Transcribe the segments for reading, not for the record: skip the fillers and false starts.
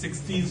60s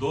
2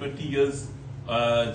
20 years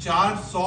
400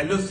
LOC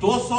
200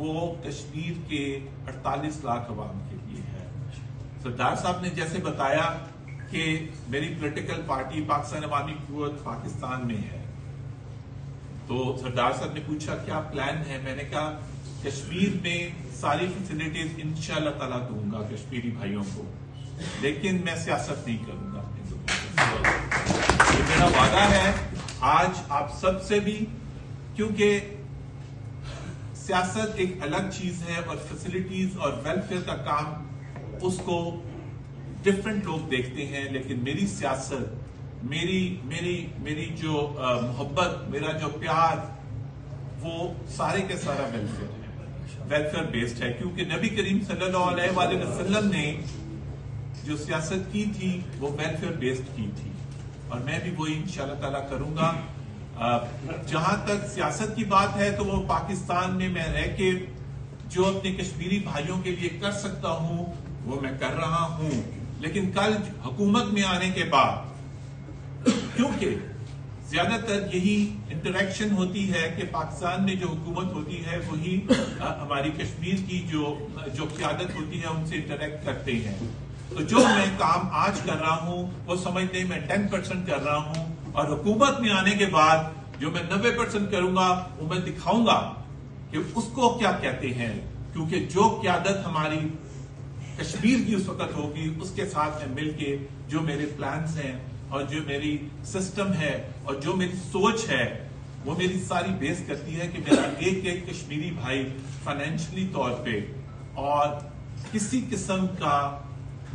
وہ کشمیر کے 48 لاکھ عوام کے لیے ہے. سردار صاحب نے جیسے بتایا کہ میری پولیٹیکل پارٹی پاکستان عوامی قوت پاکستان میں ہے, تو سردار صاحب نے پوچھا کیا پلان ہے. میں نے کہا کشمیر میں ساری فیسلٹیز انشاءاللہ تعالیٰ دوں گا کشمیری بھائیوں کو, لیکن میں سیاست نہیں کروں گا اپنے لوگوں. یہ میرا وعدہ ہے آج آپ سب سے بھی, کیونکہ سیاست ایک الگ چیز ہے اور فیسلٹیز اور ویلفیئر کا کام اس کو ڈفرنٹ لوگ دیکھتے ہیں, لیکن میری سیاست, میری جو محبت, میرا جو پیار, وہ سارے کے سارا ویلفیئر ہے, ویلفیئر بیسڈ ہے. کیونکہ نبی کریم صلی اللہ علیہ وآلہ وسلم نے جو سیاست کی تھی وہ ویلفیئر بیسڈ کی تھی, اور میں بھی وہی انشاءاللہ تعالیٰ کروں گا. جہاں تک سیاست کی بات ہے تو وہ پاکستان میں رہ کے جو اپنے کشمیری بھائیوں کے لیے کر سکتا ہوں وہ میں کر رہا ہوں. لیکن کل حکومت میں آنے کے بعد, کیونکہ زیادہ تر یہی انٹریکشن ہوتی ہے کہ پاکستان میں جو حکومت ہوتی ہے وہی ہماری کشمیر کی جو قیادت ہوتی ہے ان سے انٹریکٹ کرتے ہیں, تو جو میں کام آج کر رہا ہوں وہ سمجھتے میں 10% کر رہا ہوں, اور حکومت میں آنے کے بعد جو میں 90% کروں گا وہ میں دکھاؤں گا کہ اس کو کیا کہتے ہیں. کیونکہ جو قیادت ہماری کشمیر کی اس وقت ہوگی اس کے ساتھ میں مل کے جو میرے پلانز ہیں اور جو میری سسٹم ہے اور جو میری سوچ ہے وہ میری ساری بیس کرتی ہے کہ میرا ایک ایک کشمیری بھائی فائنینشلی طور پہ اور کسی قسم کا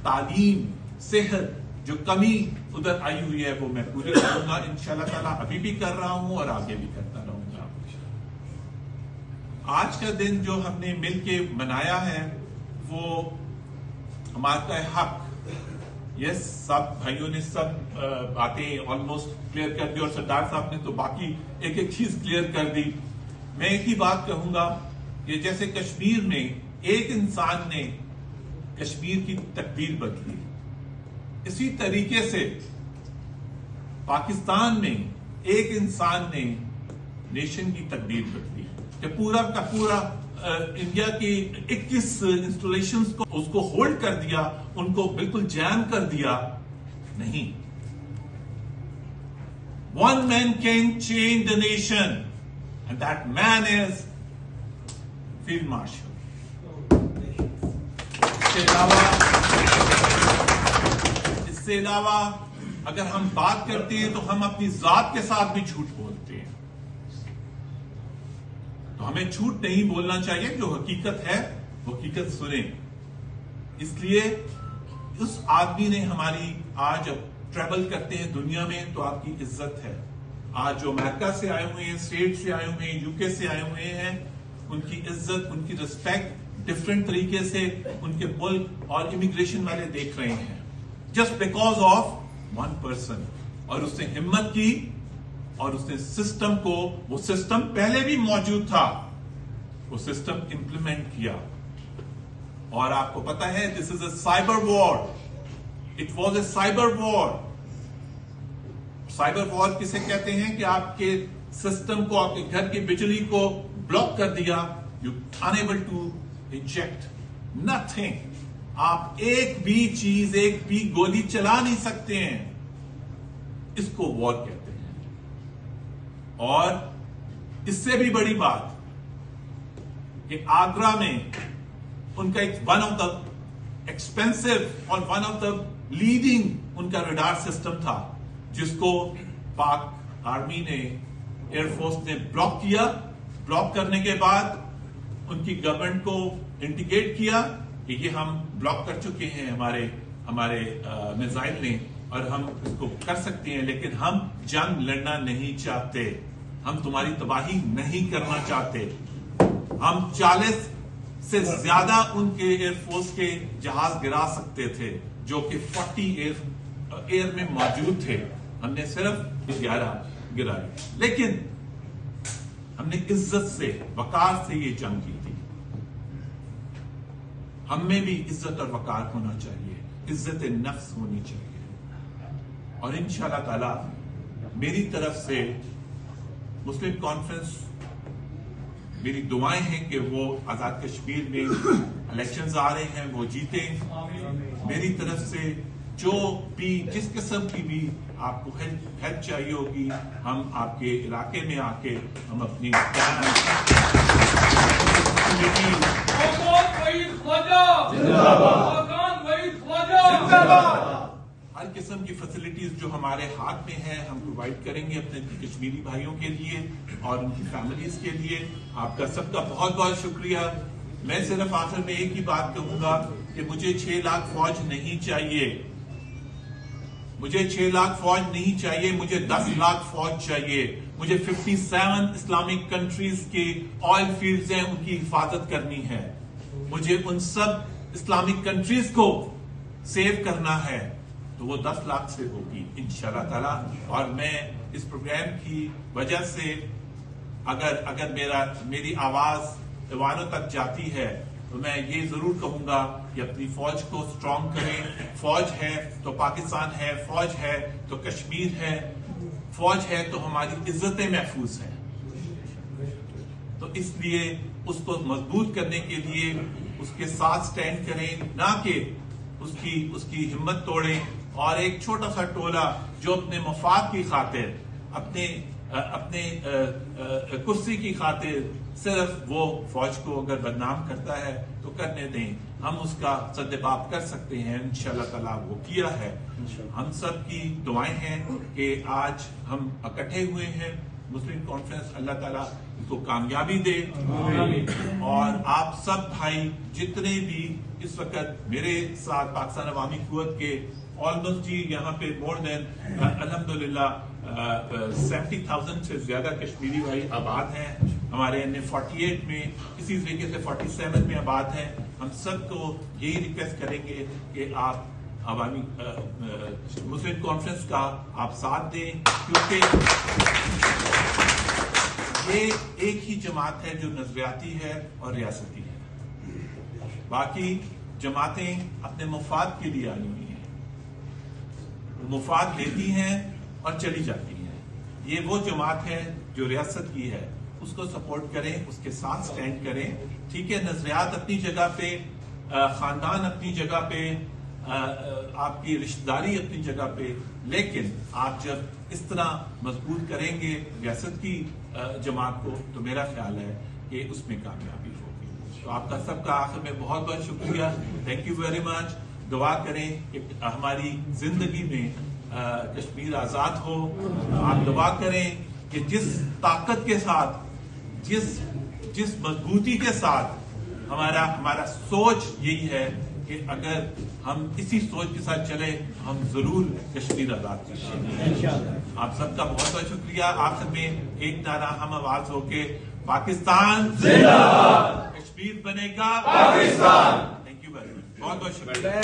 تعلیم, صحت جو کمی ادھر آئی ہوئی ہے وہ میں پوری کروں گا انشاءاللہ تعالیٰ. ابھی بھی کر رہا ہوں اور آگے بھی کرتا رہوں گا. آج کا دن جو ہم نے مل کے منایا ہے وہ ہمارا حق. یس, سب بھائیوں نے سب باتیں آلموسٹ کلیئر کر دی, اور سردار صاحب نے تو باقی ایک ایک چیز کلیئر کر دی. میں ایک ہی بات کہوں گا کہ جیسے کشمیر میں ایک انسان نے کشمیر کی تقدیر بدلی, اسی طریقے سے پاکستان میں ایک انسان نے نیشن کی تقدیر بدلی, کہ پورا کا پورا انڈیا کی 21 انسٹالیشنز کو اس کو ہولڈ کر دیا, ان کو بالکل جام کر دیا. نہیں, one man can change the nation and that man is Field Marshal. اس سے علاوہ اگر ہم بات کرتے ہیں تو ہم اپنی ذات کے ساتھ بھی جھوٹ بولتے ہیں, تو ہمیں جھوٹ نہیں بولنا چاہیے. جو حقیقت ہے وہ حقیقت سنیں. اس لیے اس آدمی نے ہماری, آج اب ٹریول کرتے ہیں دنیا میں تو آپ کی عزت ہے. آج جو امریکہ سے آئے ہوئے ہیں, اسٹیٹ سے آئے ہوئے ہیں, یو کے سے آئے ہوئے ہیں, ان کی عزت, ان کی ریسپیکٹ ڈفرنٹ طریقے سے ان کے ملک اور امیگریشن والے دیکھ رہے ہیں, just because of one person. اور اس نے ہمت کی اور اس نے سسٹم کو, وہ سسٹم پہلے بھی موجود تھا, وہ سسٹم امپلیمنٹ کیا. اور آپ کو پتا ہے this is a cyber war. It was a cyber war. Cyber war کسے کہتے ہیں کہ آپ کے سسٹم کو, آپ کے گھر کی بجلی کو بلاک کر دیا. You unable to inject nothing. آپ ایک بھی چیز, ایک بھی گولی چلا نہیں سکتے ہیں. اس کو وار کہتے ہیں. اور اس سے بھی بڑی بات کہ آگرہ میں ان کا ایک ون آف دا ایکسپینسو اور ون آف دا لیڈنگ ان کا ریڈار سسٹم تھا, جس کو پاک آرمی نے, ایئر فورس نے بلاک کیا. بلاک کرنے کے بعد ان کی گورنمنٹ کو انڈیکیٹ کیا کہ یہ ہم بلاک کر چکے ہیں ہمارے میزائل نے, اور ہم اس کو کر سکتے ہیں, لیکن ہم جنگ لڑنا نہیں چاہتے, ہم تمہاری تباہی نہیں کرنا چاہتے. ہم 40 سے زیادہ ان کے ایئر فورس کے جہاز گرا سکتے تھے جو کہ 40 ایئر میں موجود تھے. ہم نے صرف 11 گرائے, لیکن ہم نے عزت سے, وقار سے یہ جنگ کی تھی. ہم میں بھی عزت اور وقار ہونا چاہیے, عزت نفس ہونی چاہیے. اور انشاءاللہ تعالی میری طرف سے مسلم کانفرنس میری دعائیں ہیں کہ وہ آزاد کشمیر میں الیکشنز آ رہے ہیں وہ جیتیں. میری طرف سے جو بھی جس قسم کی بھی آپ کو ہیلپ چاہیے ہوگی ہم آپ کے علاقے میں آ کے ہم اپنی ہر قسم کی فیسلٹیز جو ہمارے ہاتھ میں ہیں ہم پرووائڈ کریں گے اپنے کشمیری بھائیوں کے لیے اور ان کی فیملیز کے لیے. آپ کا سب کا بہت بہت شکریہ. میں صرف آخر میں ایک ہی بات کہوں گا کہ مجھے 6 لاکھ فوج نہیں چاہیے, مجھے 6 لاکھ فوج نہیں چاہیے, مجھے 10 لاکھ فوج چاہیے. مجھے 57 اسلامک کنٹریز کے آئل فیلڈز ہیں ان کی حفاظت کرنی ہے. مجھے ان سب اسلامک کنٹریز کو سیو کرنا ہے تو وہ 10 لاکھ سے ہوگی انشاءاللہ تعالیٰ. اور میں اس پروگرام کی وجہ سے اگر میری آواز ایوانوں تک جاتی ہے تو میں یہ ضرور کہوں گا کہ اپنی فوج کو سٹرونگ کریں. فوج ہے تو پاکستان ہے, فوج ہے تو کشمیر ہے, فوج ہے تو ہماری عزتیں محفوظ ہیں. تو اس لیے اس کو مضبوط کرنے کے لیے اس کے ساتھ سٹینڈ کریں, نہ کہ اس کی ہمت توڑیں. اور ایک چھوٹا سا ٹولہ جو اپنے مفاد کی خاطر اپنے کرسی کی خاطر صرف وہ فوج کو اگر بدنام کرتا ہے تو کرنے دیں. ہم اس کا سدباب کر سکتے ہیں, انشاءاللہ تعالیٰ وہ کیا ہے. ہم سب کی دعائیں ہیں کہ آج ہم اکٹھے ہوئے ہیں. مسلم کانفرنس اللہ تعالیٰ اس کو کامیابی دے. اور آپ سب بھائی جتنے بھی اس وقت میرے ساتھ پاکستان عوامی قوت کے آلموسٹ جی یہاں پہ مور دین الحمدللہ 70,000 سے زیادہ کشمیری بھائی آباد ہیں. ہمارے 48 میں اسی طریقے سے 47 میں آباد ہیں. ہم سب کو یہی ریکویسٹ کریں گے کہ آپ عوامی مسلم کانفرنس کا آپ ساتھ دیں, کیونکہ یہ ایک ہی جماعت ہے جو نظریاتی ہے اور ریاستی ہے. باقی جماعتیں اپنے مفاد کے لیے آئی ہوئی ہیں, مفاد لیتی ہیں اور چلی جاتی ہیں. یہ وہ جماعت ہے جو ریاست کی ہے, اس کو سپورٹ کریں, اس کے ساتھ سٹینڈ کریں. ٹھیک ہے, نظریات اپنی جگہ پہ, خاندان اپنی جگہ پہ, آپ کی رشتہ داری اپنی جگہ پہ, لیکن آپ جب اس طرح مضبوط کریں گے ریاست کی جماعت کو تو میرا خیال ہے کہ اس میں کامیابی ہوگی. تو آپ کا سب کا آخر میں بہت بہت شکریہ. تھینک یو ویری مچ. دعا کریں کہ ہماری زندگی میں کشمیر آزاد ہو. آپ دعا کریں کہ جس طاقت کے ساتھ, جس مضبوطی کے ساتھ ہمارا سوچ یہی ہے کہ اگر ہم اسی سوچ کے ساتھ چلے ہم ضرور کشمیر آزاد کریں. آپ سب کا بہت بہت شکریہ. آخر میں ایک نعرہ ہم آواز ہو کے پاکستان زندہ باد, کشمیر بنے گا Pakistan. Thank you very much. بہت بہت شکریہ.